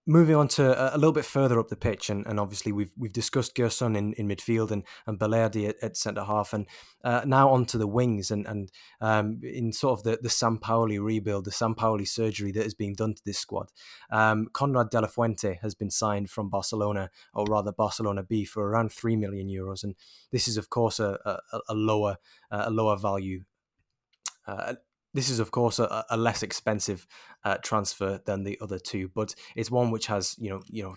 Moving on to a little bit further up the pitch, and obviously we've discussed Gerson in midfield and Balerdi at centre half, and now onto the wings, and in sort of the Sampaoli rebuild, the Sampaoli surgery that is being done to this squad. Konrad de la Fuente has been signed from Barcelona, or rather Barcelona B, for around €3 million, and this is of course a lower value. This is, of course, a less expensive transfer than the other two, but it's one which has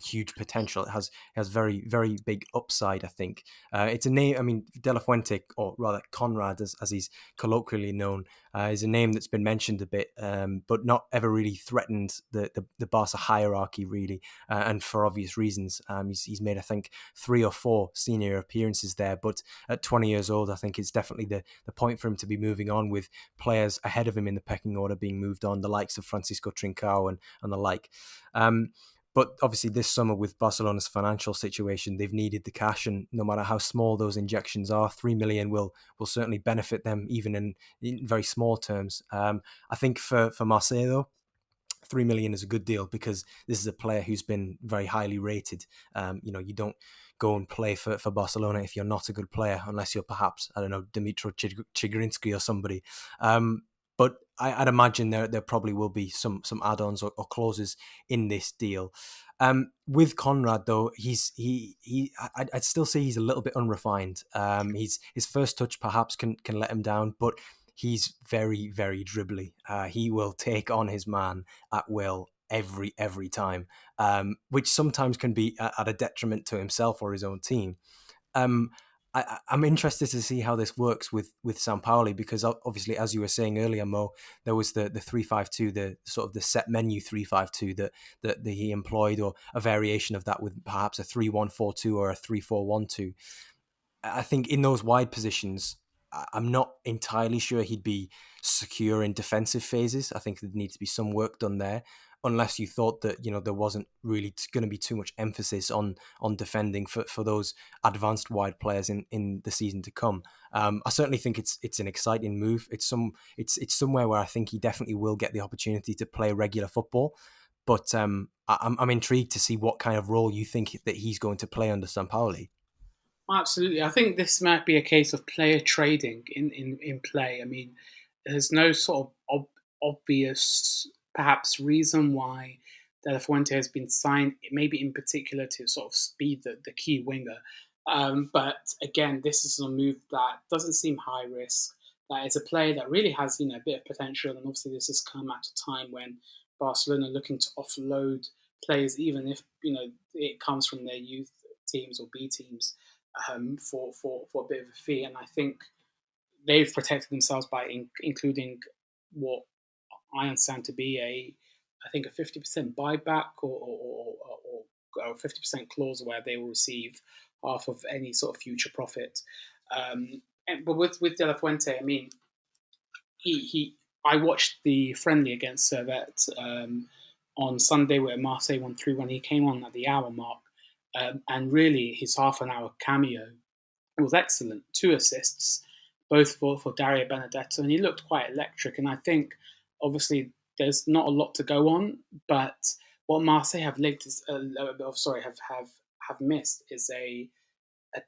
huge potential. It has very very big upside. I think it's a name. I mean, De La Fuente, or rather Konrad, as he's colloquially known, is a name that's been mentioned a bit, but not ever really threatened the Barca hierarchy really, and for obvious reasons. He's made, I think, 3 or 4 senior appearances there, but at 20 years old, I think it's definitely the point for him to be moving on, with players ahead of him in the pecking order being moved on, the likes of Francisco Trincao and the like. But obviously this summer, with Barcelona's financial situation, they've needed the cash, and no matter how small those injections are, 3 million will certainly benefit them, even in very small terms. I think for Marseille, though, 3 million is a good deal, because this is a player who's been very highly rated. You don't go and play for Barcelona if you're not a good player, unless you're perhaps, I don't know, Dimitro Chigrinsky or somebody. But I'd imagine there probably will be some add-ons or clauses in this deal. With Konrad, though, I'd still say he's a little bit unrefined. His first touch perhaps can let him down, but he's very very dribbly. He will take on his man at will every time, which sometimes can be at a detriment to himself or his own team. Um, I'm interested to see how this works with Sampaoli, because obviously, as you were saying earlier, Mo, there was the 3-5-2, the sort of the set menu 3-5-2 that he employed, or a variation of that with perhaps a 3-1-4-2 or a 3-4-1-2. I think in those wide positions, I'm not entirely sure he'd be secure in defensive phases. I think there needs to be some work done there, unless you thought that there wasn't really going to be too much emphasis on defending for those advanced wide players in the season to come. I certainly think it's an exciting move. It's somewhere where I think he definitely will get the opportunity to play regular football. But I'm intrigued to see what kind of role you think that he's going to play under Sampaoli. Absolutely. I think this might be a case of player trading in play. I mean, there's no sort of obvious, perhaps, reason why De La Fuente has been signed, maybe in particular to sort of be the key winger. But again, this is a move that doesn't seem high risk. That is a player that really has, a bit of potential. And obviously, this has come at a time when Barcelona are looking to offload players, even if, it comes from their youth teams or B teams, for a bit of a fee. And I think they've protected themselves by including what I understand to be I think a 50% buyback or 50% clause where they will receive half of any sort of future profit. But with De La Fuente, I mean, I watched the friendly against Servette on Sunday where Marseille won 3-1. He came on at the hour mark, and really his half an hour cameo was excellent. 2 assists, both for Dario Benedetto, and he looked quite electric. And I think, obviously, there's not a lot to go on, but what Marseille have linked is, have missed is a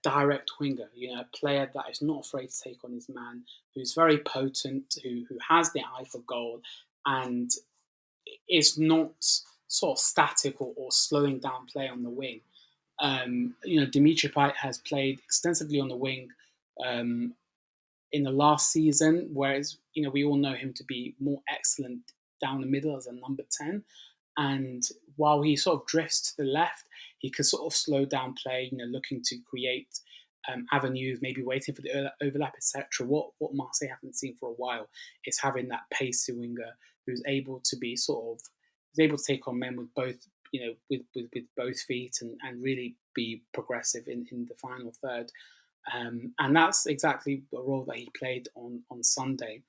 direct winger, a player that is not afraid to take on his man, who's very potent, who has the eye for goal, and is not sort of static or slowing down play on the wing. Dimitri Payet has played extensively on the wing in the last season, whereas we all know him to be more excellent down the middle as a number 10. And while he sort of drifts to the left, he can sort of slow down play, looking to create avenues, maybe waiting for the overlap, etc. What Marseille haven't seen for a while is having that pacey winger who's able to be able to take on men with both, with both feet and really be progressive in the final third. And that's exactly the role that he played on Sunday.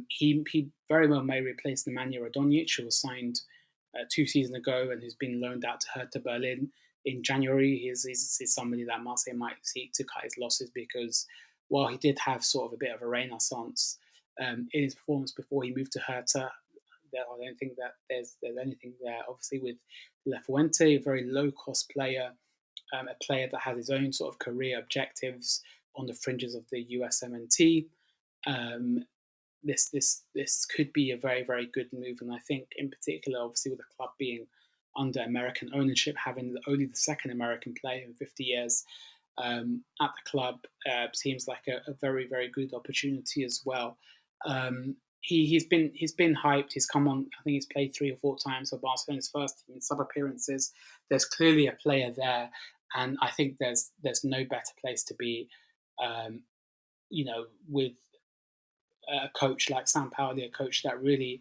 He very well may replace Nemanja Radonjic, who was signed 2 seasons ago and who's been loaned out to Hertha Berlin in January. He's somebody that Marseille might seek to cut his losses, because while he did have sort of a bit of a renaissance in his performance before he moved to Hertha, I don't think that there's anything there. Obviously, with Fuente, a very low cost player, a player that has his own sort of career objectives on the fringes of the USMNT. Um, this could be a very, very good move, and I think in particular, obviously, with the club being under American ownership, having only the second American player in 50 years at the club seems like a very, very good opportunity as well. He's been hyped. He's come on. I think he's played 3 or 4 times for Barcelona's first team in sub appearances. There's clearly a player there, and I think there's no better place to be. Um, with a coach like Sampaoli, a coach that really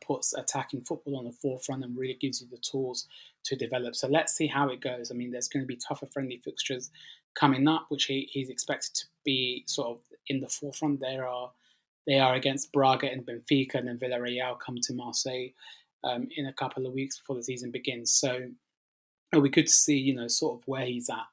puts attacking football on the forefront and really gives you the tools to develop. So let's see how it goes. I mean, there's going to be tougher friendly fixtures coming up, which he's expected to be sort of in the forefront. They are against Braga and Benfica, and then Villarreal come to Marseille in a couple of weeks before the season begins. So it'll be good to see, sort of where he's at